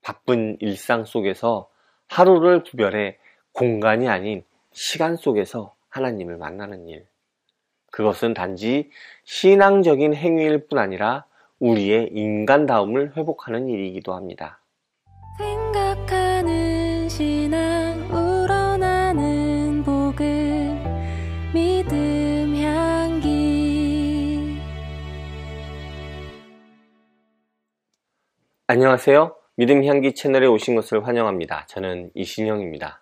바쁜 일상 속에서 하루를 구별해 공간이 아닌 시간 속에서 하나님을 만나는 일. 그것은 단지 신앙적인 행위일 뿐 아니라 우리의 인간다움을 회복하는 일이기도 합니다. 생각하는 신앙 우러나는 복음 믿음 향기. 안녕하세요. 믿음 향기 채널에 오신 것을 환영합니다. 저는 이신영입니다.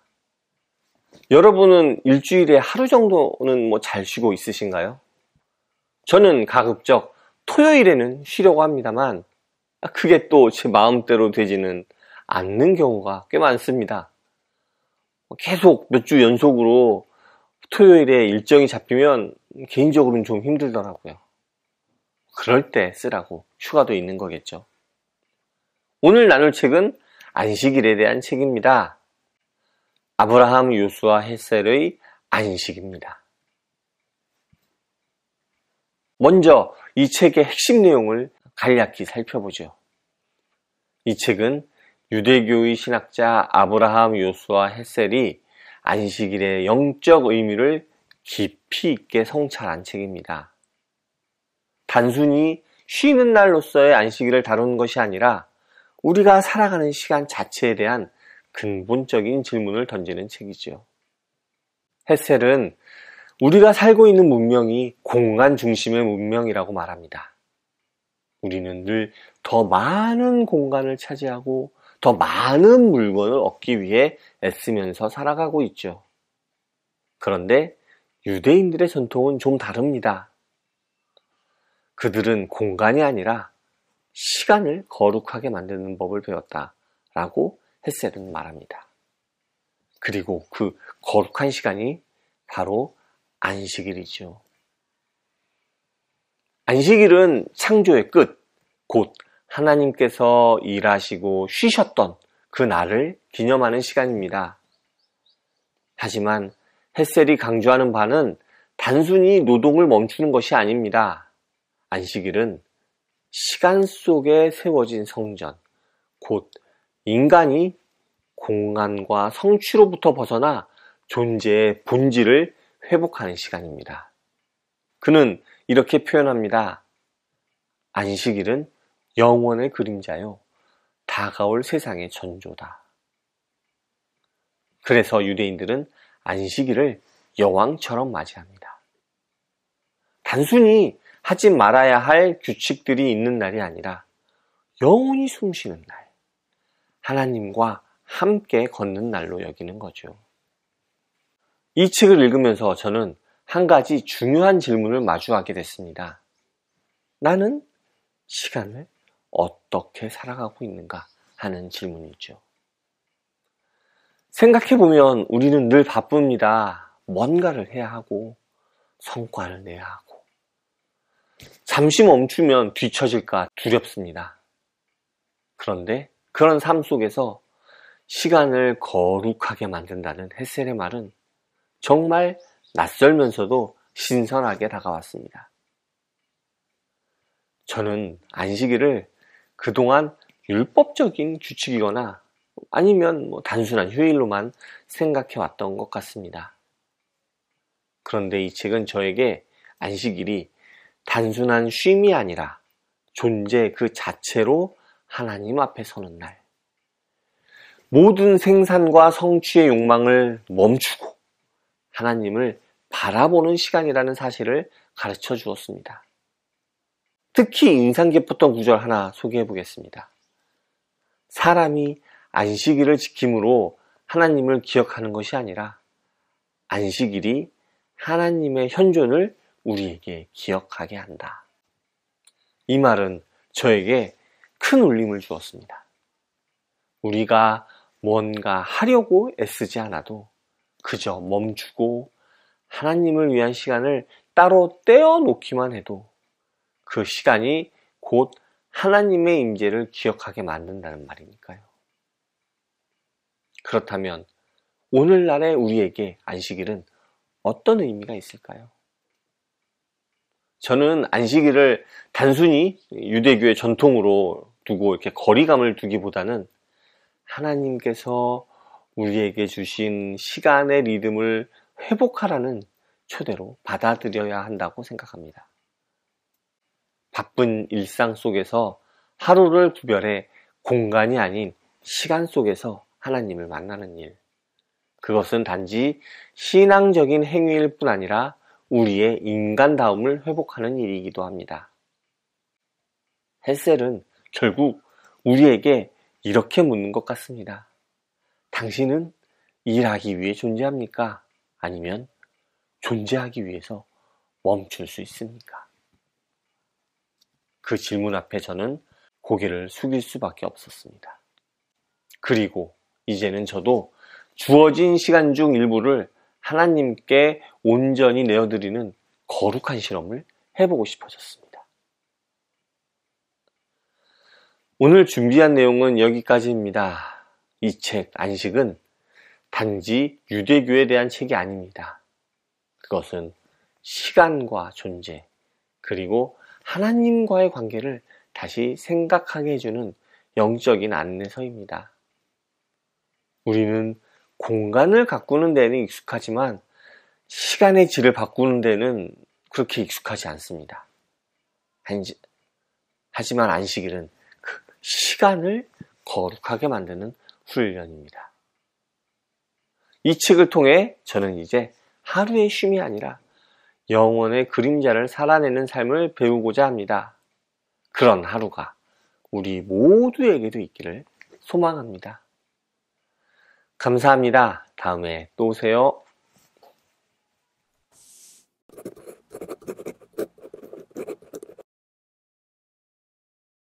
여러분은 일주일에 하루 정도는 잘 쉬고 있으신가요? 저는 가급적 토요일에는 쉬려고 합니다만 그게 또 제 마음대로 되지는 않는 경우가 꽤 많습니다. 계속 몇 주 연속으로 토요일에 일정이 잡히면 개인적으로는 좀 힘들더라고요. 그럴 때 쓰라고 휴가도 있는 거겠죠. 오늘 나눌 책은 안식일에 대한 책입니다. 아브라함, 요수아, 헷셀의 안식입니다. 먼저 이 책의 핵심 내용을 간략히 살펴보죠. 이 책은 유대교의 신학자 아브라함, 요수아, 헷셀이 안식일의 영적 의미를 깊이 있게 성찰한 책입니다. 단순히 쉬는 날로서의 안식일을 다루는 것이 아니라 우리가 살아가는 시간 자체에 대한 근본적인 질문을 던지는 책이죠. 헷셀은 우리가 살고 있는 문명이 공간 중심의 문명이라고 말합니다. 우리는 늘 더 많은 공간을 차지하고 더 많은 물건을 얻기 위해 애쓰면서 살아가고 있죠. 그런데 유대인들의 전통은 좀 다릅니다. 그들은 공간이 아니라 시간을 거룩하게 만드는 법을 배웠다라고 헷셀은 말합니다. 그리고 그 거룩한 시간이 바로 안식일이죠. 안식일은 창조의 끝, 곧 하나님께서 일하시고 쉬셨던 그 날을 기념하는 시간입니다. 하지만 헷셀이 강조하는 바는 단순히 노동을 멈추는 것이 아닙니다. 안식일은 시간 속에 세워진 성전, 곧 인간이 공간과 성취로부터 벗어나 존재의 본질을 회복하는 시간입니다. 그는 이렇게 표현합니다. 안식일은 영원의 그림자요, 다가올 세상의 전조다. 그래서 유대인들은 안식일을 여왕처럼 맞이합니다. 단순히 하지 말아야 할 규칙들이 있는 날이 아니라 영원히 숨쉬는 날, 하나님과 함께 걷는 날로 여기는 거죠. 이 책을 읽으면서 저는 한 가지 중요한 질문을 마주하게 됐습니다. 나는 시간을 어떻게 살아가고 있는가 하는 질문이죠. 생각해보면 우리는 늘 바쁩니다. 뭔가를 해야 하고 성과를 내야 하고 잠시 멈추면 뒤처질까 두렵습니다. 그런데 그런 삶 속에서 시간을 거룩하게 만든다는 헷셀의 말은 정말 낯설면서도 신선하게 다가왔습니다. 저는 안식일을 그동안 율법적인 규칙이거나 아니면 단순한 휴일로만 생각해 왔던 것 같습니다. 그런데 이 책은 저에게 안식일이 단순한 쉼이 아니라 존재 그 자체로 하나님 앞에 서는 날, 모든 생산과 성취의 욕망을 멈추고 하나님을 바라보는 시간이라는 사실을 가르쳐 주었습니다. 특히 인상 깊었던 구절 하나 소개해 보겠습니다. 사람이 안식일을 지킴으로 하나님을 기억하는 것이 아니라 안식일이 하나님의 현존을 우리에게 기억하게 한다. 이 말은 저에게 큰 울림을 주었습니다. 우리가 뭔가 하려고 애쓰지 않아도 그저 멈추고 하나님을 위한 시간을 따로 떼어놓기만 해도 그 시간이 곧 하나님의 임재를 기억하게 만든다는 말이니까요. 그렇다면 오늘날의 우리에게 안식일은 어떤 의미가 있을까요? 저는 안식일을 단순히 유대교의 전통으로 두고 이렇게 거리감을 두기보다는 하나님께서 우리에게 주신 시간의 리듬을 회복하라는 초대로 받아들여야 한다고 생각합니다. 바쁜 일상 속에서 하루를 구별해 공간이 아닌 시간 속에서 하나님을 만나는 일. 그것은 단지 신앙적인 행위일 뿐 아니라 우리의 인간다움을 회복하는 일이기도 합니다. 헬셀은 결국 우리에게 이렇게 묻는 것 같습니다. 당신은 일하기 위해 존재합니까? 아니면 존재하기 위해서 멈출 수 있습니까? 그 질문 앞에 저는 고개를 숙일 수밖에 없었습니다. 그리고 이제는 저도 주어진 시간 중 일부를 하나님께 온전히 내어드리는 거룩한 실험을 해보고 싶어졌습니다. 오늘 준비한 내용은 여기까지입니다. 이 책 안식은 단지 유대교에 대한 책이 아닙니다. 그것은 시간과 존재, 그리고 하나님과의 관계를 다시 생각하게 해주는 영적인 안내서입니다. 우리는 공간을 가꾸는 데는 익숙하지만 시간의 질을 바꾸는 데는 그렇게 익숙하지 않습니다. 하지만 안식일은 그 시간을 거룩하게 만드는 훈련입니다. 이 책을 통해 저는 이제 하루의 쉼이 아니라 영원의 그림자를 살아내는 삶을 배우고자 합니다. 그런 하루가 우리 모두에게도 있기를 소망합니다. 감사합니다. 다음에 또 오세요.